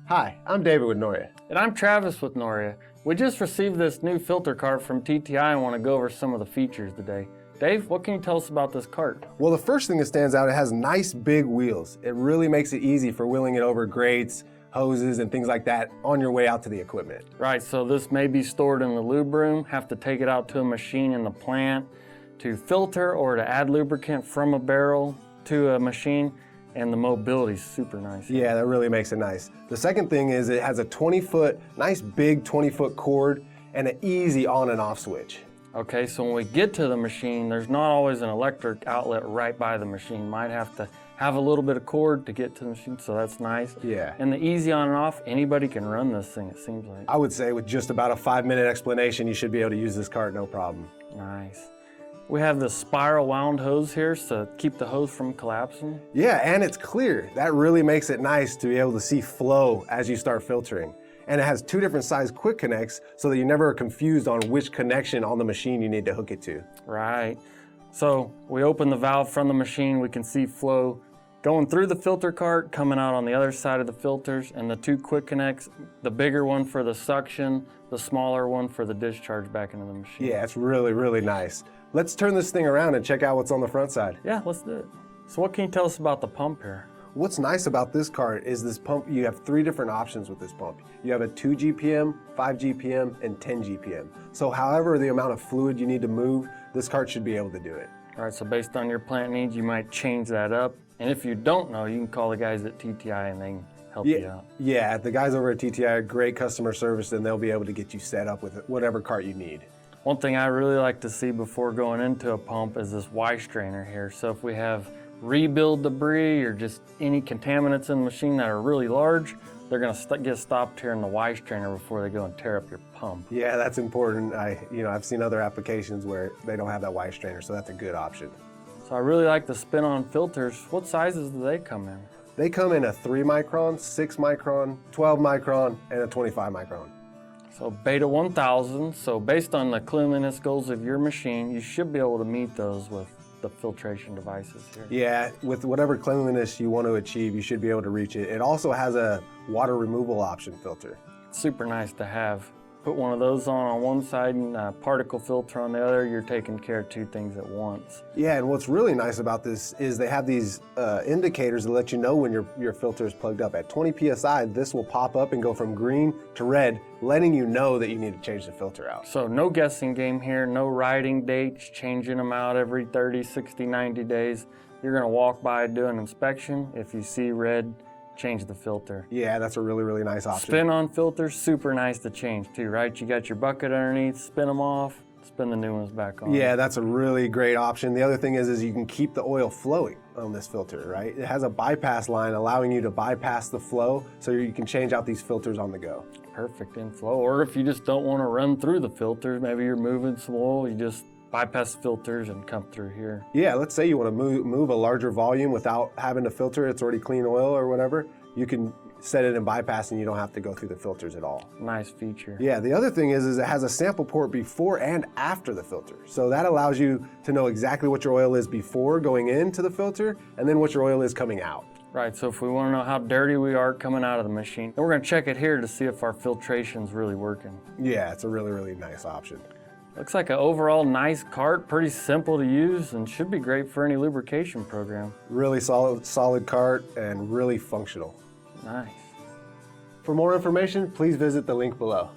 Hi, I'm David with Noria. And I'm Travis with Noria. We just received this new filter cart from TTI and want to go over some of the features today. Dave, what can you tell us about this cart? Well, the first thing that stands out, it has nice big wheels. It really makes it easy for wheeling it over grates, hoses, and things like that on your way out to the equipment. Right, so this may be stored in the lube room, have to take it out to a machine in the plant to filter or to add lubricant from a barrel to a machine, and the mobility is super nice. Yeah, that really makes it nice. The second thing is it has a 20-foot, nice big 20-foot cord and an easy on and off switch. Okay, so when we get to the machine, there's not always an electric outlet right by the machine. Might have to have a little bit of cord to get to the machine, so that's nice. Yeah. And the easy on and off, anybody can run this thing, it seems like. I would say with just about a 5-minute explanation, you should be able to use this cart no problem. Nice. We have the spiral wound hose here to keep the hose from collapsing. Yeah, and it's clear. That really makes it nice to be able to see flow as you start filtering. And it has 2 different size quick connects so that you never are confused on which connection on the machine you need to hook it to. Right. So we open the valve from the machine, we can see flow going through the filter cart, coming out on the other side of the filters, and the 2 quick connects, the bigger one for the suction, the smaller one for the discharge back into the machine. Yeah, it's really, really nice. Let's turn this thing around and check out what's on the front side. Yeah, let's do it. So what can you tell us about the pump here? What's nice about this cart is this pump, you have 3 different options with this pump. You have a 2 GPM, 5 GPM, and 10 GPM. So however the amount of fluid you need to move, this cart should be able to do it. All right, so based on your plant needs, you might change that up. And if you don't know, you can call the guys at TTI and they can help you out. Yeah, the guys over at TTI are great customer service and they'll be able to get you set up with whatever cart you need. One thing I really like to see before going into a pump is this Y strainer here. So if we have rebuild debris or just any contaminants in the machine that are really large, they're going to get stopped here in the Y strainer before they go and tear up your pump. Yeah, that's important. I've seen other applications where they don't have that Y strainer, so that's a good option. So I really like the spin-on filters. What sizes do they come in? They come in a 3 micron, 6 micron, 12 micron, and a 25 micron. So Beta 1000, so based on the cleanliness goals of your machine, you should be able to meet those with the filtration devices here. Yeah, with whatever cleanliness you want to achieve, you should be able to reach it. It also has a water removal option filter. It's super nice to have. Put one of those on one side and a particle filter on the other, you're taking care of 2 things at once. Yeah, and what's really nice about this is they have these indicators that let you know when your filter is plugged up. At 20 PSI, this will pop up and go from green to red, letting you know that you need to change the filter out. So no guessing game here, no writing dates, changing them out every 30, 60, 90 days. You're gonna walk by, do an inspection. If you see red, change the filter. Yeah, that's a really, really nice option. Spin-on filters, super nice to change too, right? You got your bucket underneath, spin them off, spin the new ones back on. Yeah, that's a really great option. The other thing is you can keep the oil flowing on this filter, right? It has a bypass line allowing you to bypass the flow so you can change out these filters on the go. Perfect inflow. Or if you just don't want to run through the filters, maybe you're moving some oil, you just bypass filters and come through here. Yeah, let's say you want to move a larger volume without having to filter, it's already clean oil or whatever. You can set it in bypass and you don't have to go through the filters at all. Nice feature. Yeah, the other thing is it has a sample port before and after the filter. So that allows you to know exactly what your oil is before going into the filter and then what your oil is coming out. Right, so if we want to know how dirty we are coming out of the machine, then we're going to check it here to see if our filtration's really working. Yeah, it's a really, really nice option. Looks like an overall nice cart, pretty simple to use, and should be great for any lubrication program. Really solid cart and really functional. Nice. For more information, please visit the link below.